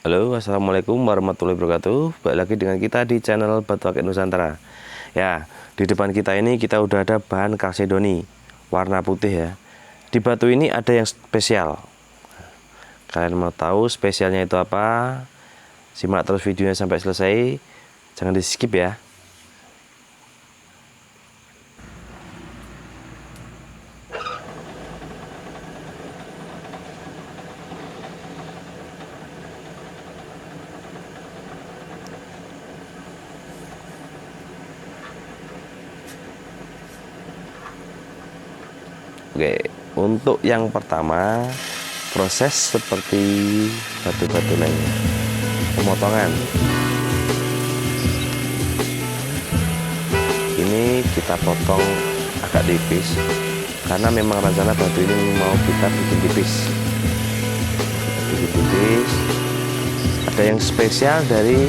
Halo, assalamualaikum warahmatullahi wabarakatuh. Balik lagi dengan kita di channel Batu Akik Nusantara. Ya, di depan kita ini kita udah ada bahan kalsedoni warna putih ya. Di batu ini ada yang spesial. Kalian mau tahu spesialnya itu apa? Simak terus videonya sampai selesai. Jangan di skip ya. Oke, untuk yang pertama proses seperti batu-batu lainnya, pemotongan. Ini kita potong agak tipis karena memang rencana batu ini mau kita bikin tipis. Ada yang spesial dari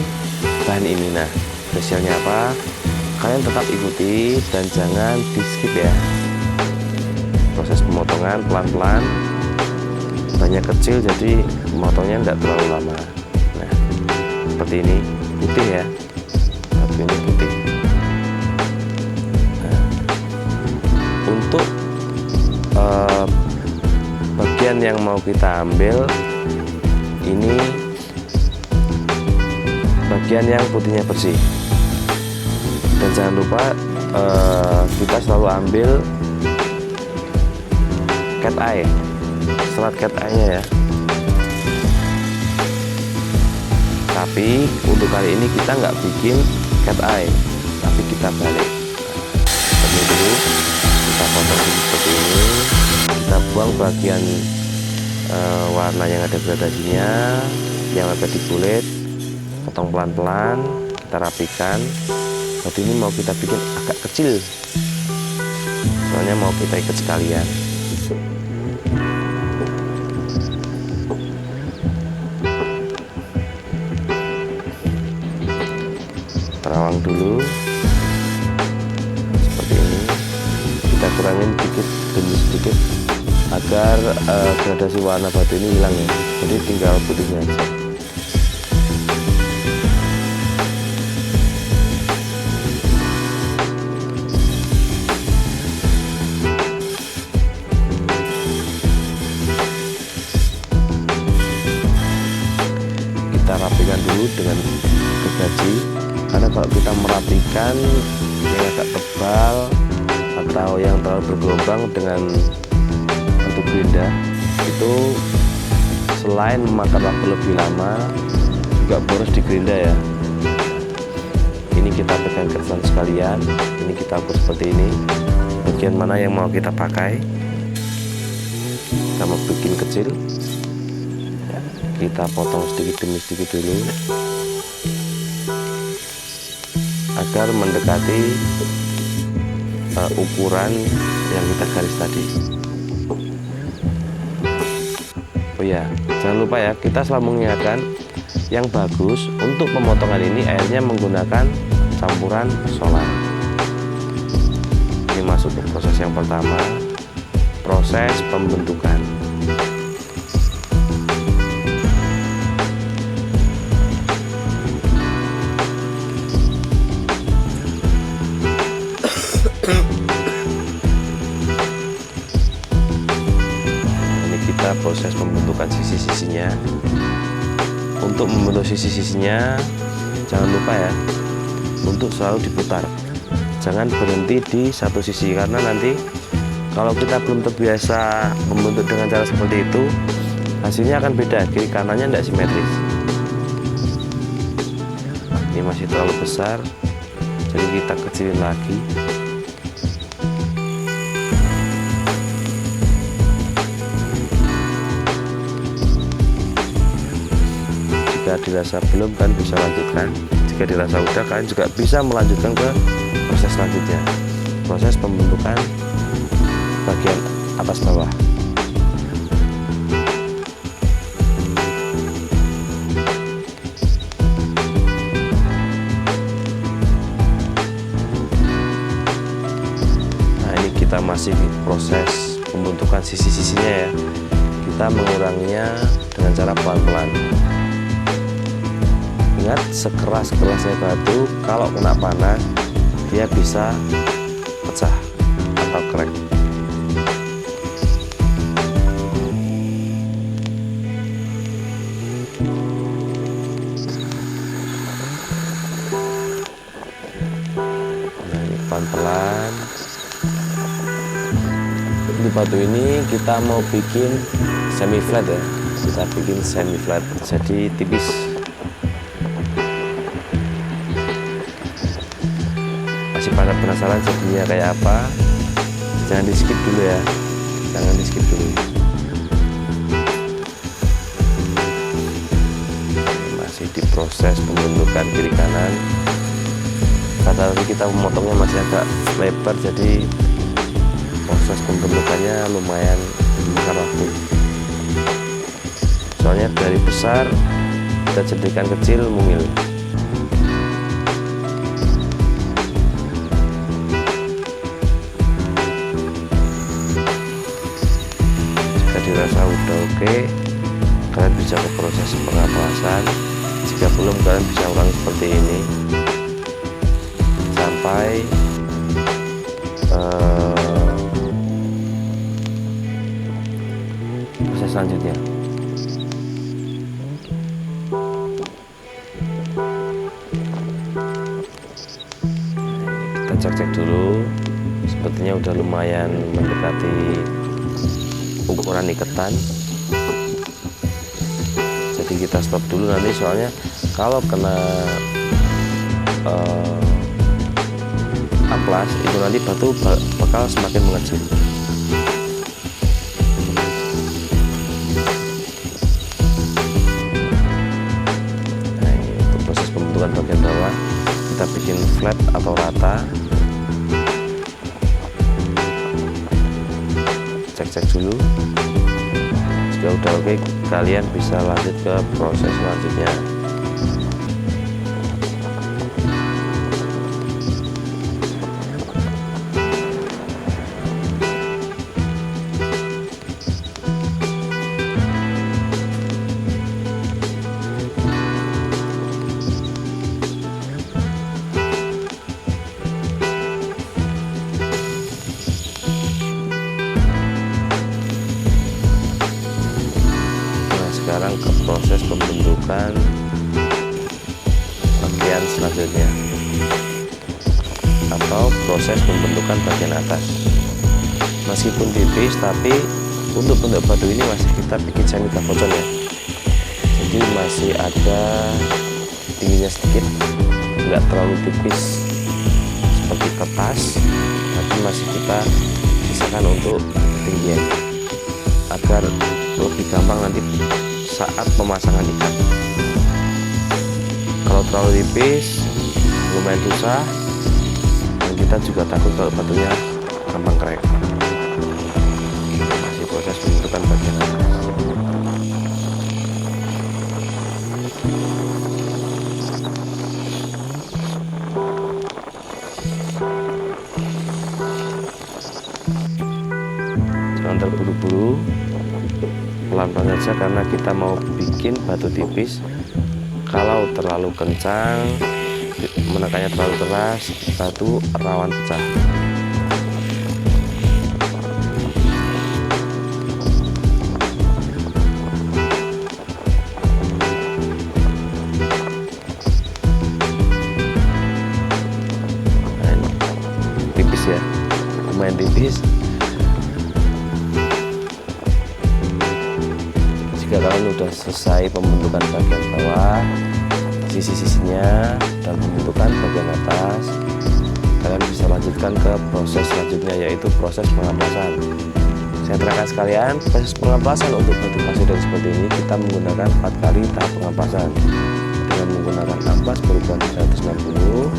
bahan ini. Nah, spesialnya apa? Kalian tetap ikuti dan jangan di skip ya. Proses pemotongan pelan-pelan, banyak kecil jadi memotongnya tidak terlalu lama. Nah, seperti ini, putih ya, batu ini putih. Nah, untuk bagian yang mau kita ambil ini bagian yang putihnya bersih, dan jangan lupa kita selalu ambil cat eye, serat cat eye-nya ya. Tapi untuk kali ini kita nggak bikin cat eye, tapi kita balik. Ini dulu kita potong seperti ini, kita buang bagian warna yang ada gradasinya, yang ada di kulit, potong pelan-pelan, kita rapikan. Batu ini mau kita bikin agak kecil, soalnya mau kita ikat sekalian. Terawang dulu seperti ini, kita kurangin sedikit demi sedikit agar gradasi warna batu ini hilang ya, jadi tinggal putihnya aja. Kita rapikan dulu dengan gergaji, karena kalau kita merapikan yang agak tebal atau yang terlalu bergelombang dengan bentuk gerinda, itu selain memakan waktu lebih lama juga boros di gerinda ya. Ini kita pegang kertas sekalian, ini kita ukur seperti ini, bagian mana yang mau kita pakai. Kita mau bikin kecil, kita potong sedikit demi sedikit dulu agar mendekati ukuran yang kita garis tadi. Oh ya, jangan lupa ya, kita selalu mengingatkan yang bagus untuk pemotongan ini airnya menggunakan campuran solar. Ini masuk ke proses yang pertama, proses pembentukan. Proses pembentukan sisi-sisinya. Untuk membentuk sisi-sisinya jangan lupa ya untuk selalu diputar, jangan berhenti di satu sisi, karena nanti kalau kita belum terbiasa membentuk dengan cara seperti itu, hasilnya akan beda, kiri kanannya tidak simetris. Ini masih terlalu besar, jadi kita kecilin lagi. Jika dirasa belum, kan bisa lanjutkan. Jika dirasa udah, kalian juga bisa melanjutkan ke proses selanjutnya, proses pembentukan bagian atas bawah. Nah, ini kita masih proses pembentukan sisi-sisinya ya. Kita menguranginya dengan cara pelan-pelan. Ingat, sekeras-kerasnya batu kalau kena panah dia bisa pecah atau crack. Nah, ini pelan-pelan. Di batu ini kita mau bikin semi flat ya, kita bikin semi flat jadi tipis. Masih pada penasaran jadinya kayak apa? Jangan di skip dulu ya, jangan di skip dulu. Masih diproses pembentukan kiri kanan. Kata tadi kita memotongnya masih agak lebar, jadi proses pembentukannya lumayan memakan waktu. Soalnya dari besar kita jadikan kecil mungil. Jika dirasa udah oke, kalian bisa ke proses pengapasan. Jika belum, kalian bisa ulang seperti ini sampai proses selanjutnya. Kita cek-cek dulu, sepertinya udah lumayan mendekati ukuran ikatan, jadi kita stop dulu nanti, soalnya kalau kena amplas itu nanti batu bakal semakin mengecil. Nah, ini untuk proses pembentukan bagian bawah, kita bikin flat atau rata. Cek-cek dulu. Jika udah oke, kalian bisa lanjut ke proses selanjutnya. Sekarang ke proses pembentukan bagian selanjutnya atau proses pembentukan bagian atas. Meskipun tipis, tapi untuk bentuk batu ini masih kita bikin semi tabocon ya, jadi masih ada tingginya sedikit, nggak terlalu tipis seperti kertas, tapi masih kita sisakan untuk ketinggian agar lebih gampang nanti saat pemasangan ikat. Kalau terlalu tipis lumayan susah, dan kita juga takut kalau batunya gampang crack. Masih proses pembentukan bagian atas. Jangan terburu-buru, pelan-pelan saja karena kita mau bikin batu tipis. Kalau terlalu kencang, menekannya terlalu keras, batu rawan pecah. Nah, ini tipis ya, lumayan tipis. Jika kalian udah selesai pembentukan bagian bawah, sisi-sisinya, dan pembentukan bagian atas, kalian bisa lanjutkan ke proses selanjutnya, yaitu proses pengampasan. Saya terangkan sekalian, proses pengampasan untuk batu pasir seperti ini kita menggunakan 4 kali tahap pengampasan dengan menggunakan amplas berukuran 360,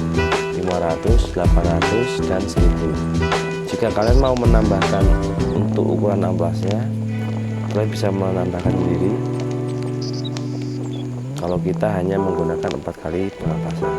500, 800, dan 1000. Jika kalian mau menambahkan untuk ukuran amplasnya, kalian bisa menambahkan sendiri. Kalau kita hanya menggunakan 4 kali pengampasan.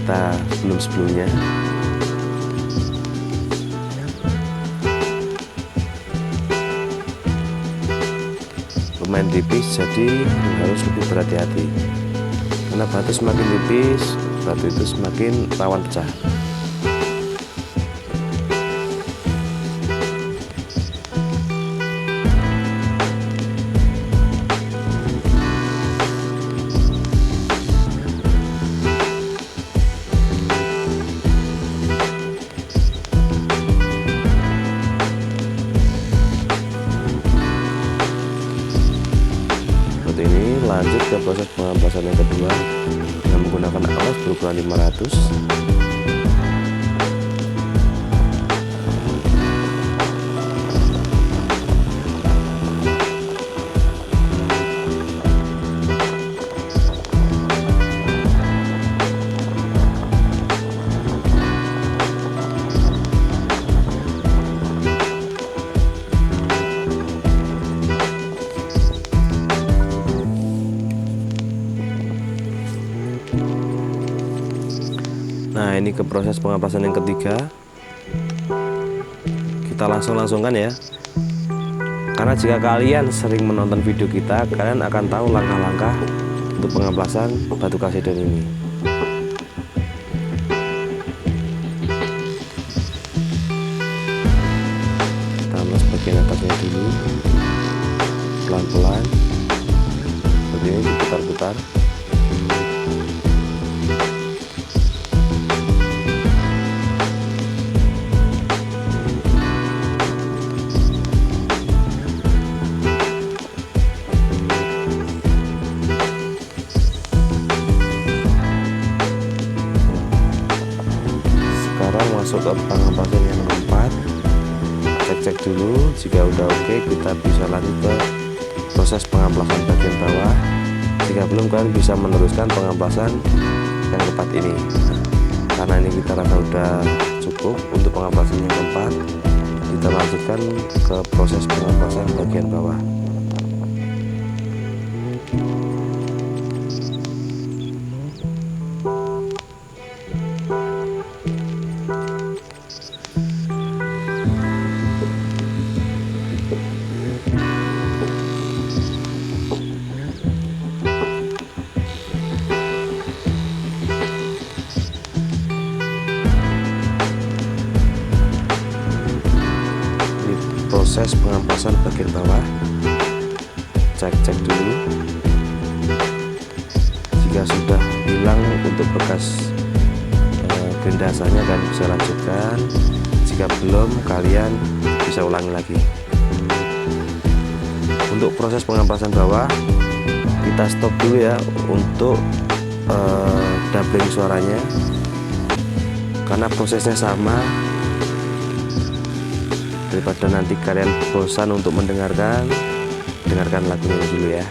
kita sebelumnya. Lumayan tipis, jadi harus lebih berhati-hati karena batu semakin tipis, batu itu semakin rawan pecah. Ini lanjut ke proses pengampasan yang kedua dengan menggunakan alas berukuran 500. Nah, ini ke proses pengampasan yang ketiga. Kita langsungkan ya. Karena jika kalian sering menonton video kita, kalian akan tahu langkah-langkah untuk pengampasan batu kalsedon ini. Kita amplas bagian atasnya dulu, pelan-pelan. Seperti ini, diputar-putar. Masuk ke pengampasan yang keempat, cek dulu. Jika udah oke, kita bisa lanjut ke proses pengampasan bagian bawah. Jika belum, kalian bisa meneruskan pengampasan yang keempat ini. Karena ini kita rasa udah cukup untuk pengampasan yang keempat, kita lanjutkan ke proses pengampasan bagian bawah. Proses pengampasan bagian bawah, cek dulu. Jika sudah hilang untuk bekas gendasannya, kalian bisa lanjutkan. Jika belum, kalian bisa ulangi lagi. Untuk proses pengampasan bawah, kita stop dulu ya untuk doubling suaranya, karena prosesnya sama. Daripada nanti kalian bosan untuk mendengarkan, dengarkan lagunya dulu ya.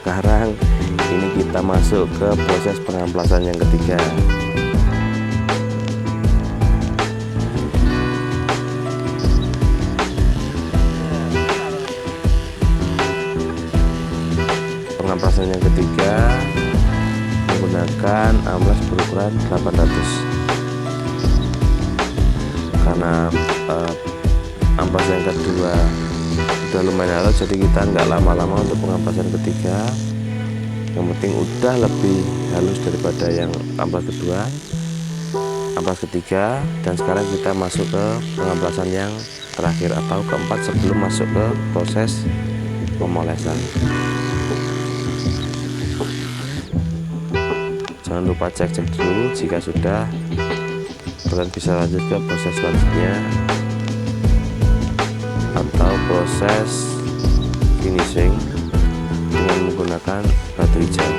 Sekarang ini kita masuk ke proses pengamplasan yang ketiga. Pengamplasan yang ketiga menggunakan amplas berukuran 800. Karena amplas yang kedua udah lumayan halus, jadi kita nggak lama-lama untuk pengamplasan ketiga. Yang penting udah lebih halus daripada yang amplas kedua, amplas ketiga. Dan sekarang kita masuk ke pengamplasan yang terakhir atau keempat sebelum masuk ke proses pemolesan. Jangan lupa cek dulu. Jika sudah, kalian bisa lanjut ke proses selanjutnya atau proses finishing dengan menggunakan batu hijau.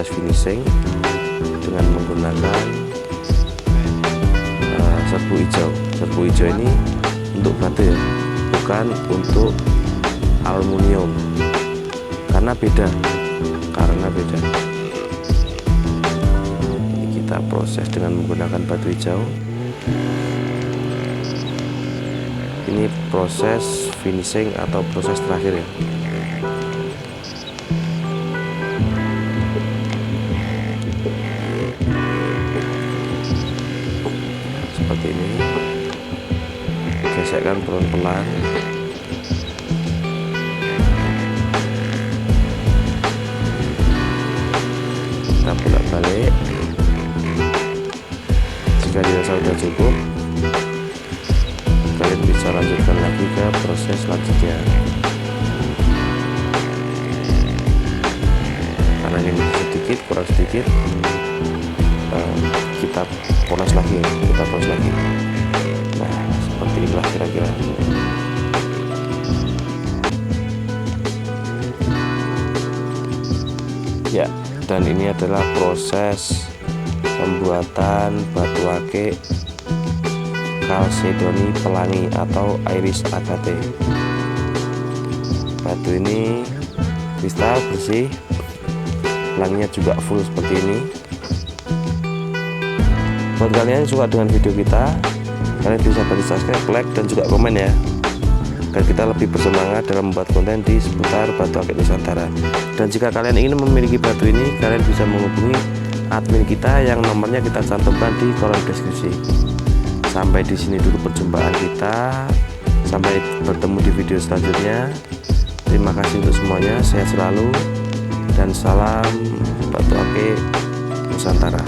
proses finishing dengan menggunakan serbu hijau. Serbu hijau ini untuk batu ya, bukan untuk aluminium, karena beda. Ini kita proses dengan menggunakan batu hijau. Ini proses finishing atau proses terakhir ya. Seperti ini, gesekkan pelan-pelan. Kita bolak-balik. Jika dirasa sudah cukup, kalian bisa lanjutkan lagi ke proses selanjutnya. Karena ini sedikit, kurang sedikit, kita poles lagi. Nah, seperti inilah kira-kira. Ya, dan ini adalah proses pembuatan batu akik Chalcedony pelangi atau iris agate. Batu ini kristal bersih, pelanginya juga full seperti ini. Buat kalian yang suka dengan video kita, kalian bisa bantu subscribe, like, dan juga komen ya, agar kita lebih bersemangat dalam membuat konten di seputar batu akik Nusantara. Dan jika kalian ingin memiliki batu ini, kalian bisa menghubungi admin kita yang nomornya kita cantumkan di kolom deskripsi. Sampai di sini dulu perjumpaan kita. Sampai bertemu di video selanjutnya. Terima kasih untuk semuanya. Sehat selalu dan salam batu akik Nusantara.